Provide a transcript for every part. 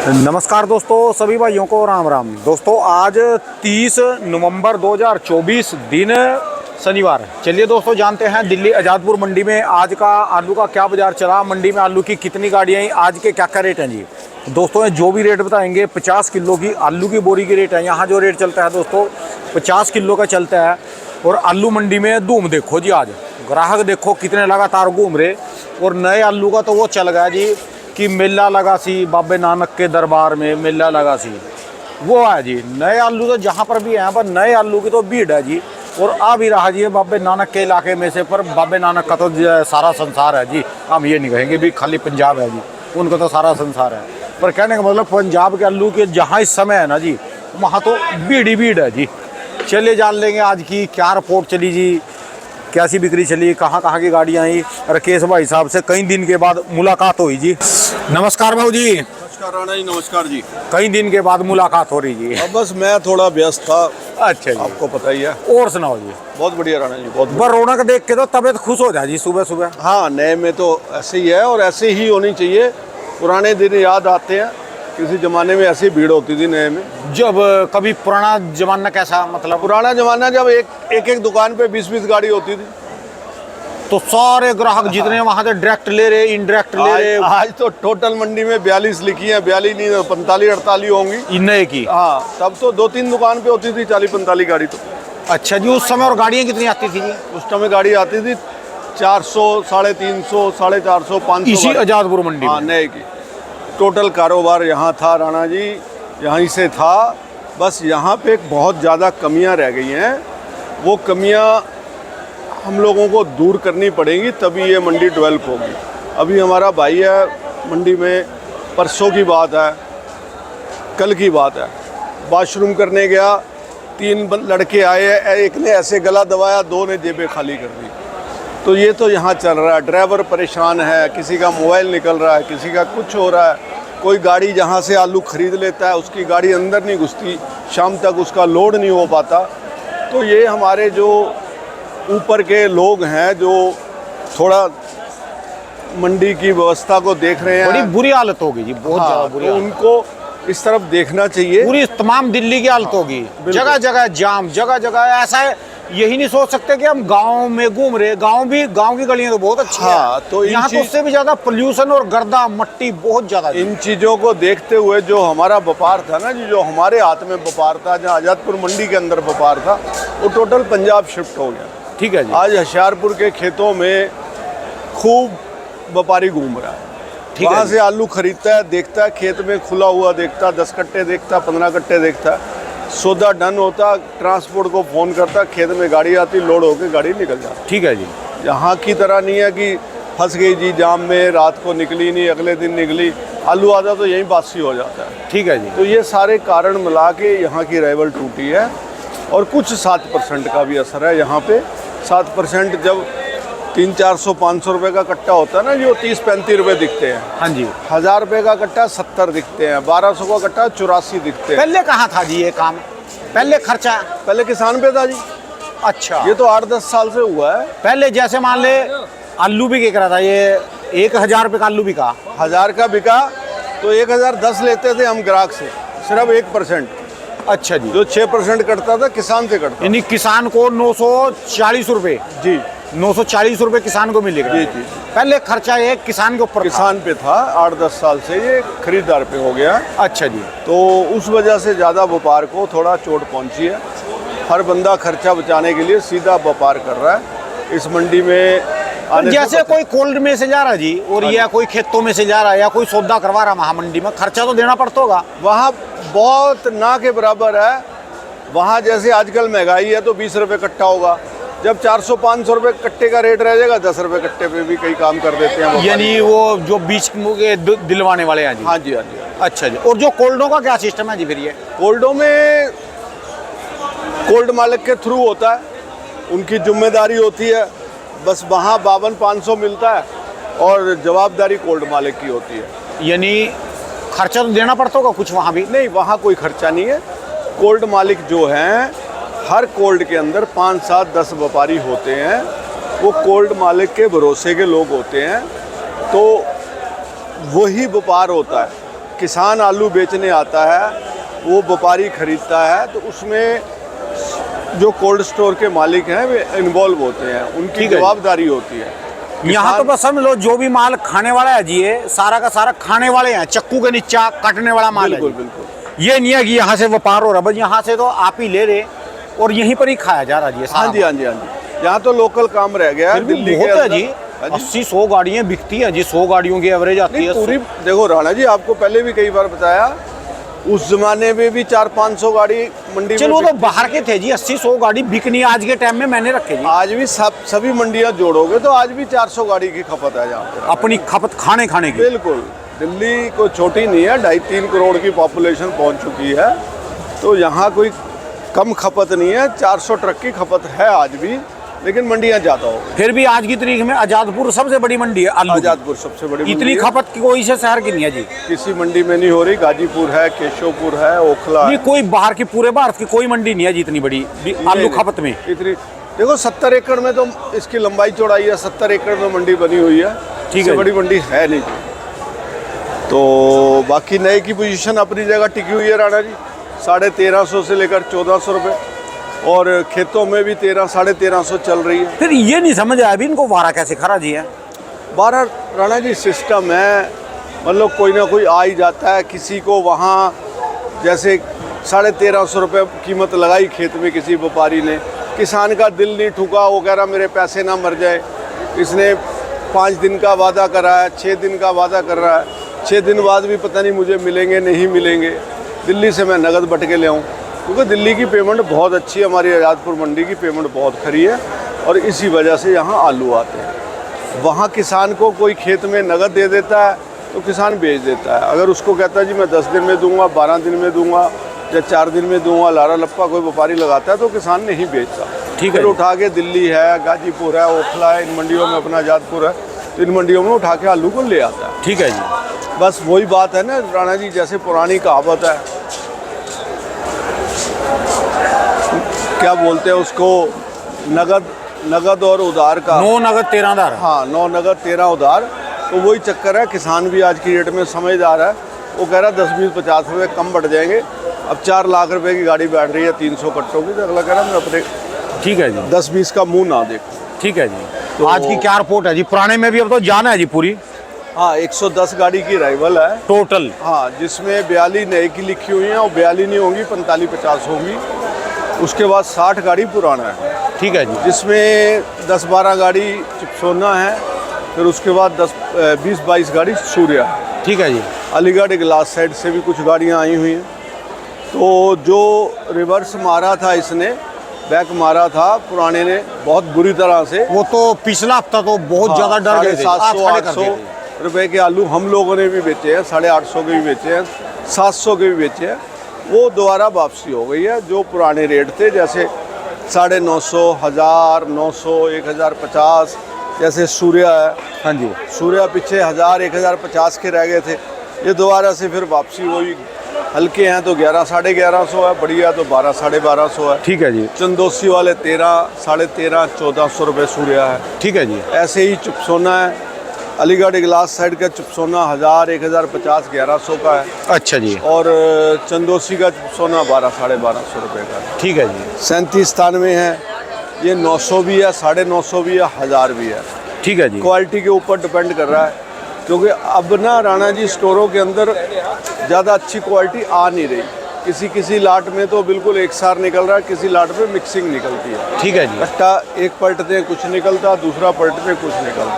नमस्कार दोस्तों, सभी भाइयों को राम राम। दोस्तों आज 30 नवंबर 2024 दिन शनिवार। चलिए दोस्तों जानते हैं दिल्ली आज़ादपुर मंडी में आज का आलू का क्या बाजार चला, मंडी में आलू की कितनी गाड़ियाँ आई, आज के क्या क्या रेट हैं जी। दोस्तों जो भी रेट बताएंगे 50 किलो की आलू की बोरी की रेट है। यहाँ जो रेट चलता है दोस्तों 50 किलो का चलता है। और आलू मंडी में धूम देखो जी, आज ग्राहक देखो कितने लगातार घूम रहे। और नए आलू का तो वो चल गया जी कि मेला लगा सी बाबे नानक के दरबार में, मेला लगा सी वो है जी। नए आलू तो जहाँ पर भी हैं पर नए आलू की तो भीड़ है जी। और आ भी रहा जी बाबे नानक के इलाके में से, पर बाबे नानक का तो सारा संसार है जी। हम ये नहीं कहेंगे भी खाली पंजाब है जी, उनका तो सारा संसार है। पर कहने का मतलब पंजाब के आलू के जहाँ इस समय है ना जी, वहाँ तो भीड़ ही भीड़ है जी। चलिए जान लेंगे आज की क्या रिपोर्ट चली जी, कैसी बिक्री चली, कहाँ कहाँ की गाड़ियाँ आई। राकेश भाई साहब से कई दिन के बाद मुलाकात हुई जी। नमस्कार भाऊ जी। नमस्कार राणा जी, नमस्कार जी। कई दिन के बाद मुलाकात हो रही जी। अब बस मैं थोड़ा व्यस्त था। अच्छा जी, आपको पता ही है। और सुनाओ जी। बहुत बढ़िया राणा जी, बहुत पर रौनक देख के तो तबीयत खुश हो जाए जी सुबह सुबह। हाँ, नए में तो ऐसे ही है और ऐसे ही होनी चाहिए। पुराने दिन याद आते हैं, किसी जमाने में ऐसी भीड़ होती थी नए में। जब कभी पुराना जमाना कैसा, मतलब पुराना जमाना जब एक दुकान पे 20-20 गाड़ी होती थी, तो सारे ग्राहक जितने वहाँ से डायरेक्ट ले रहे, इनडायरेक्ट ले रहे। आज तो टोटल मंडी में 42 लिखी है, 42 नहीं 45-48 होंगी नए की। हाँ, तब तो 2-3 दुकान पे होती थी 40-45 गाड़ी तो। अच्छा जी, उस समय और गाड़ियाँ कितनी आती थी जी? उस समय गाड़ी आती थी 400, 350, 450, 500 इसी आज़ादपुर मंडी हाँ, में। नए की। टोटल कारोबार यहाँ था राणा जी, यहीं से था। बस यहाँ पे बहुत ज़्यादा कमियाँ रह गई हैं। वो कमियाँ हम लोगों को दूर करनी पड़ेंगी, तभी ये मंडी डेवलप होगी। अभी हमारा भाई है मंडी में, परसों की बात है, कल की बात है, वॉशरूम करने गया, 3 लड़के आए, एक ने ऐसे गला दबाया, 2 ने जेबें खाली कर दी। तो ये तो यहाँ चल रहा है। ड्राइवर परेशान है, किसी का मोबाइल निकल रहा है, किसी का कुछ हो रहा है। कोई गाड़ी जहाँ से आलू ख़रीद लेता है उसकी गाड़ी अंदर नहीं घुसती, शाम तक उसका लोड नहीं हो पाता। तो ये हमारे जो ऊपर के लोग हैं जो थोड़ा मंडी की व्यवस्था को देख रहे हैं, बड़ी बुरी हालत होगी जी, बहुत हाँ, ज़्यादा बुरी तो हालत। उनको इस तरफ देखना चाहिए। पूरी तमाम दिल्ली की हालत होगी, जगह जगह जाम, जगह जगह ऐसा है। यही नहीं सोच सकते कि हम गांव में घूम रहे, गांव की गलियां तो बहुत अच्छी हाँ, है। तो यहाँ तो उससे भी ज्यादा पोल्यूशन और गर्दा मट्टी बहुत ज्यादा। इन चीज़ों को देखते हुए जो हमारा व्यापार था ना जी, जो हमारे हाथ में व्यापार था, जहाँ आज़ादपुर मंडी के अंदर व्यापार था, वो टोटल पंजाब शिफ्ट हो गया। ठीक है जी। आज होशियारपुर के खेतों में खूब व्यापारी घूम रहा है। वहाँ से आलू खरीदता है, देखता है खेत में खुला हुआ, देखता 10 कट्टे देखता, 15 कट्टे देखता, सौदा डन होता, ट्रांसपोर्ट को फ़ोन करता, खेत में गाड़ी आती, लोड होकर गाड़ी निकल जाती। ठीक है जी। यहाँ की तरह नहीं है कि फंस गई जी जाम में, रात को निकली नहीं, अगले दिन निकली, आलू आता तो यहीं बासी हो जाता है। ठीक है जी। तो ये सारे कारण मिला के यहाँ की राइवल टूटी है। और कुछ 7% का भी असर है यहाँ पे। 7% जब 300-400-500 रुपये का कट्टा होता है ना, जो 30-35 रुपये दिखते हैं। हाँ जी। 1000 रुपये का कट्टा 70 दिखते हैं, 1200 का कट्टा 84 दिखते हैं। पहले कहाँ था जी ये काम? पहले खर्चा पहले किसान पे था जी। अच्छा, ये तो 8-10 साल से हुआ है। पहले जैसे मान ले आलू भी बिक रहा था, ये 1000 रुपये का आलू बिका, 1000 का बिका तो 1010 लेते थे हम ग्राहक से, सिर्फ 1%। अच्छा जी। जो 6% कटता था किसान से कटता। यानी किसान को 940 रुपये जी, 940 रुपये किसान को मिलेगा। जी जी। पहले खर्चा एक किसान के ऊपर था। किसान पे था, 8-10 साल से ये खरीदार पे हो गया। अच्छा जी। तो उस वजह से ज़्यादा व्यापार को थोड़ा चोट पहुंची है। हर बंदा खर्चा बचाने के लिए सीधा व्यापार कर रहा है इस मंडी में आने। जैसे कोई कोल्ड में से जा रहा जी, और या कोई खेतों में से जा रहा है, या कोई सौदा करवा रहा महामंडी में, खर्चा तो देना पड़ता होगा। वहाँ बहुत ना के बराबर है। वहाँ जैसे आजकल महंगाई है तो 20 रुपये कट्टा होगा, जब 400-500 रुपये कट्टे का रेट रह जाएगा, 10 रुपये कट्टे पे भी कई काम कर देते हैं। यानी वो जो बीच के दिलवाने वाले हैं जी। हाँ जी, हाँ जी। अच्छा जी। और जो कोल्डों का क्या सिस्टम है जी फिर? ये कोल्डों में कोल्ड मालिक के थ्रू होता है, उनकी जिम्मेदारी होती है। बस वहाँ 52-500 मिलता है और जवाबदारी कोल्ड मालिक की होती है। यानी खर्चा तो देना पड़ता होगा कुछ वहाँ भी? नहीं, वहाँ कोई खर्चा नहीं है। कोल्ड मालिक जो हैं, हर कोल्ड के अंदर 5-7-10 व्यापारी होते हैं। वो कोल्ड मालिक के भरोसे के लोग होते हैं, तो वही व्यापार होता है। किसान आलू बेचने आता है, वो व्यापारी खरीदता है, तो उसमें जो कोल्ड स्टोर के मालिक हैं वे इन्वॉल्व होते हैं, उनकी ठीक है। जवाबदारी होती है। यहाँ तो बस समझ लो जो भी माल खाने वाला है जी, ये सारा का सारा खाने वाले हैं, चक्कू के नीचा काटने वाला माल है बिल्कुल जी। बिल्कुल। ये नहीं है कि यहाँ से व्यापार हो रहा, बस यहाँ से तो आप ही ले रहे और यहीं पर ही खाया जा रहा जी ये हाँ सारा जी, हाँ जी, हाँ जी। यहाँ तो लोकल काम रह गया है, फिर भी दिल्ली के बहुत है अंदर। जी, हाँ जी। 80-100 गाड़ियाँ बिकती हैं जी, 100 गाड़ियों की एवरेज आती नहीं, है। पूरी देखो राणा जी, आपको पहले भी कई बार बताया, उस जमाने में भी 400-500 गाड़ी मंडी चलो में तो बाहर के थे जी, 80-100 गाड़ी बिकनी आज के टाइम में मैंने रखे जी। आज भी सभी मंडियां जोड़ोगे तो आज भी 400 गाड़ी की खपत है यहाँ पे। अपनी खपत खाने खाने की। बिल्कुल, दिल्ली को छोटी नहीं है, 2.5-3 करोड़ की पॉपुलेशन पहुँच चुकी है, तो यहाँ कोई कम खपत नहीं है। 400 ट्रक की खपत है आज भी, लेकिन मंडियां ज़्यादा हो गई। फिर भी आज की तारीख में आजादपुर सबसे बड़ी मंडी है आलू की। आजादपुर सबसे बड़ी मंडी इतनी है। खपत की कोई से शहर की नहीं है जी। किसी मंडी में नहीं हो रही। गाजीपुर है, केशवपुर है, ओखला नहीं है। कोई बाहर की, पूरे भारत की कोई मंडी नहीं है जी इतनी बड़ी आलू खपत में। इतनी देखो, 70 एकड़ में तो इसकी लंबाई चौड़ाई है, 70 एकड़ में मंडी बनी हुई है। ठीक इससे है। बड़ी मंडी है नहीं। तो बाकी नए की पोजीशन अपनी जगह टिकी हुई है राणा जी, 1350 से लेकर 1400 रुपये, और खेतों में भी 1300-1350 चल रही है। फिर ये नहीं समझ आया अभी इनको वारा कैसे खरा जी है। 12 राणा जी सिस्टम है, मतलब कोई ना कोई आ ही जाता है। किसी को वहाँ जैसे 1350 रुपये कीमत लगाई खेत में किसी व्यापारी ने, किसान का दिल नहीं ठुका, वो कह रहा मेरे पैसे ना मर जाए। इसने 5 दिन का वादा करा है, 6 दिन का वादा कर रहा है, 6 दिन बाद भी पता नहीं मुझे मिलेंगे नहीं मिलेंगे, दिल्ली से मैं नगद बट के ले आऊँ। क्योंकि दिल्ली की पेमेंट बहुत अच्छी है, हमारी आजादपुर मंडी की पेमेंट बहुत खरी है, और इसी वजह से यहाँ आलू आते हैं। वहाँ किसान को कोई खेत में नगद दे देता है तो किसान बेच देता है। अगर उसको कहता है जी मैं 10 दिन में दूंगा, 12 दिन में दूंगा, या 4 दिन में दूंगा, लारा लप्पा कोई व्यापारी लगाता है तो किसान नहीं बेचता। ठीक है। फिर उठा के दिल्ली है, गाजीपुर है, ओखला है, इन मंडियों में, अपना आजादपुर है, तो इन मंडियों में उठा के आलू को ले आता है। ठीक है जी। बस वही बात है ना राणा जी, जैसे पुरानी कहावत है, क्या बोलते हैं उसको, नगद और उधार का। 9 नगद 13 उधार। हाँ, 9 नगद 13 उधार। तो वही चक्कर है। किसान भी आज की डेट में समझदार है, वो कह रहा है 10-20-50 रुपये कम बढ़ जाएंगे। अब 4 लाख रुपए की गाड़ी बैठ रही है 300 कट्टों की, तो अगला कह रहा है मैं अपने ठीक है जी। 10-20 का मुंह ना देखूं। ठीक है जी। तो आज की क्या रिपोर्ट है जी? पुराने में भी अब तो जाना है जी पूरी। हाँ, 110 गाड़ी की राइवल है टोटल। हाँ, जिसमें 42 नए की लिखी हुई हैं, और 42 नहीं होंगी, 45-50 होंगी। उसके बाद 60 गाड़ी पुराना है। ठीक है जी। जिसमें 10-12 गाड़ी चिपसोना है, फिर उसके बाद 20-22 गाड़ी सूर्या है। ठीक है जी। अलीगढ़ ग्लास साइड से भी कुछ गाड़ियाँ आई हुई हैं। तो जो रिवर्स मारा था इसने, बैक मारा था पुराने ने बहुत बुरी तरह से। वो तो पिछला हफ्ता तो बहुत ज्यादा डर गए थे। 700-800 रुपए के आलू हम लोगों ने भी बेचे हैं, 850 के भी बेचे हैं, 700 के भी बेचे हैं। वो दोबारा वापसी हो गई है। जो पुराने रेट थे, जैसे 950, 1000, 900, 1050, जैसे सूर्या है। हाँ जी। सूर्या पीछे 1000, 1050 के रह गए थे, ये दोबारा से फिर वापसी हुई। हल्के हैं तो 11, 1150 है, बढ़िया तो 12, 1250 है। ठीक है जी। चंदोसी वाले 13, 1350, 1400 रुपये सूर्या है। ठीक है जी। ऐसे ही चुपसोना है, अलीगढ़ ग्लास साइड का चुपसोना 1000, 1050, 1100 का है। अच्छा जी। और चंदोसी का चुपसोना 12, 1250 रुपये का है। ठीक है जी। 37-97 है, ये 900 भी है, 950 भी है, 1000 भी है। ठीक है जी। क्वालिटी के ऊपर डिपेंड कर रहा है, क्योंकि अब ना राणा जी स्टोरों के अंदर ज़्यादा अच्छी क्वालिटी आ नहीं रही। किसी लाट में तो बिल्कुल एक सार निकल रहा है, किसी लाट में मिक्सिंग निकलती है। ठीक है जी। कट्टा एक पलटते कुछ निकलता, दूसरा पलटते कुछ निकलता,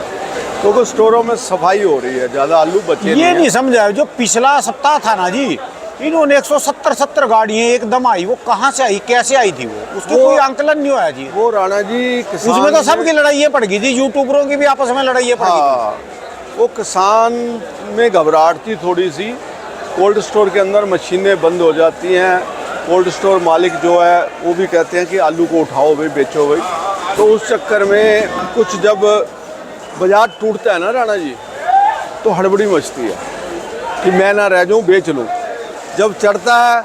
क्योंकि स्टोरों में सफाई हो रही है, ज़्यादा आलू बचे ये नहीं समझा जो पिछला सप्ताह था ना जी, इन्होंने 170 गाड़ियाँ एकदम आई, वो कहाँ से आई, कैसे आई थी वो, उसका कोई आंकलन नहीं होया जी। वो राणा जी उसमें तो सबकी लड़ाइयाँ पड़ गई थी, यूट्यूबरों की भी आपस में लड़ाइयाँ पड़ गई थी। हाँ, वो किसान में घबराहट थी थोड़ी सी। कोल्ड स्टोर के अंदर मशीनें बंद हो जाती हैं, कोल्ड स्टोर मालिक जो है वो भी कहते हैं कि आलू को उठाओ भाई, बेचो भाई। तो उस चक्कर में कुछ जब बाजार टूटता है ना राणा जी, तो हड़बड़ी मचती है कि मैं ना रह जाऊँ, बेच लूँ। जब चढ़ता है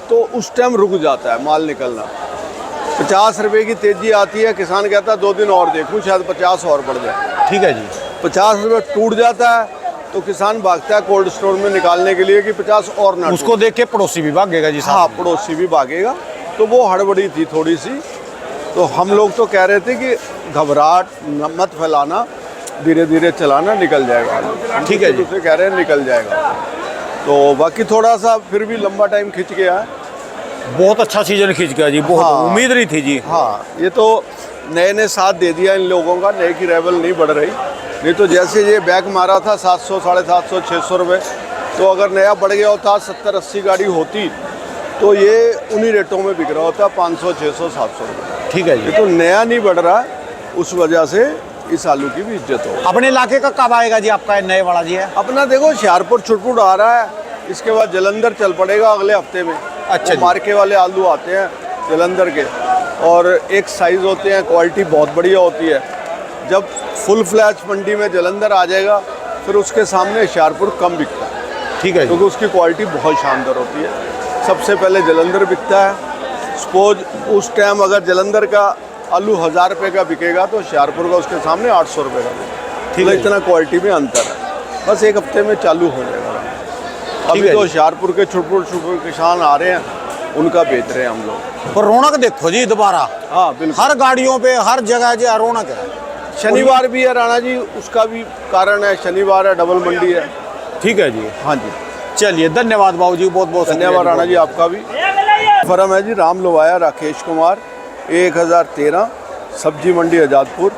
तो उस टाइम रुक जाता है माल निकलना। 50 रुपये की तेज़ी आती है, किसान कहता है 2 दिन और देखूँ, शायद 50 और बढ़ जाए। ठीक है जी। 50 रुपये टूट जाता है, तो किसान भागता है कोल्ड स्टोर में निकालने के लिए कि 50 और ना उसको देख के पड़ोसी भी भागेगा जी साहब। हाँ, पड़ोसी भी भागेगा। तो वो हड़बड़ी थी थोड़ी सी, तो हम लोग तो कह रहे थे कि घबराहट मत फैलाना, धीरे धीरे चलाना, निकल जाएगा। ठीक है जी। दूसरे कह रहे हैं निकल जाएगा, तो बाकी थोड़ा सा फिर भी लंबा टाइम खिंच गया है। बहुत अच्छा सीजन खींच गया जी, बहुत हाँ। उम्मीद नहीं थी जी। हाँ, ये तो नए ने साथ दे दिया इन लोगों का, नए की लेवल नहीं बढ़ रही। नहीं तो जैसे ये बैक मारा था 700, 750, 600 रुपये, तो अगर नया बढ़ गया होता 70-80 गाड़ी होती तो ये उन्हीं रेटों में बिक रहा होता 500, 600, 700 रुपये। ठीक है ये जी। तो नया नहीं बढ़ रहा है, उस वजह से इस आलू की भी इज्जत हो। अपने इलाके का कब आएगा जी आपका नए वाला जी है? अपना देखो होशियारपुर छुटपुट आ रहा है, इसके बाद जलंधर चल पड़ेगा अगले हफ्ते में। अच्छा जी। मार्के वाले आलू आते हैं जलंधर के, और एक साइज़ होते हैं, क्वालिटी बहुत बढ़िया होती है। जब फुल फ्लैश मंडी में जलंधर आ जाएगा फिर उसके सामने होशियारपुर कम बिकता है, ठीक है जी। क्योंकि उसकी क्वालिटी बहुत शानदार होती है। सबसे पहले जलंधर बिकता है। सपोज उस टाइम अगर जलंधर का आलू 1000 रुपये का बिकेगा तो होशियारपुर का उसके सामने 800 रुपये का बिकेगा। ठीक है जी। इतना क्वालिटी में अंतर है, बस एक हफ्ते में चालू हो जाएगा। अभी है तो जी। होशियारपुर के छुटपुट किसान आ रहे हैं, उनका बेच रहे हैं हम लोग। पर रौनक देखो जी दोबारा, हाँ बिल्कुल, हर गाड़ियों पे हर जगह जी रौनक है। शनिवार भी है राणा जी, उसका भी कारण है, शनिवार है, डबल मंडी है। ठीक है जी। हाँ जी, चलिए धन्यवाद बाबू जी, बहुत बहुत धन्यवाद राणा जी, आपका भी। फर्म है जी राम लोवाया राकेश कुमार, 1013, सब्जी मंडी आज़ादपुर।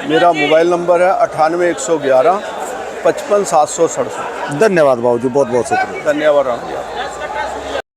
मेरा मोबाइल नंबर है 98 111 55 767। धन्यवाद बाबू जी, बहुत बहुत शुक्रिया। धन्यवाद राणा जी।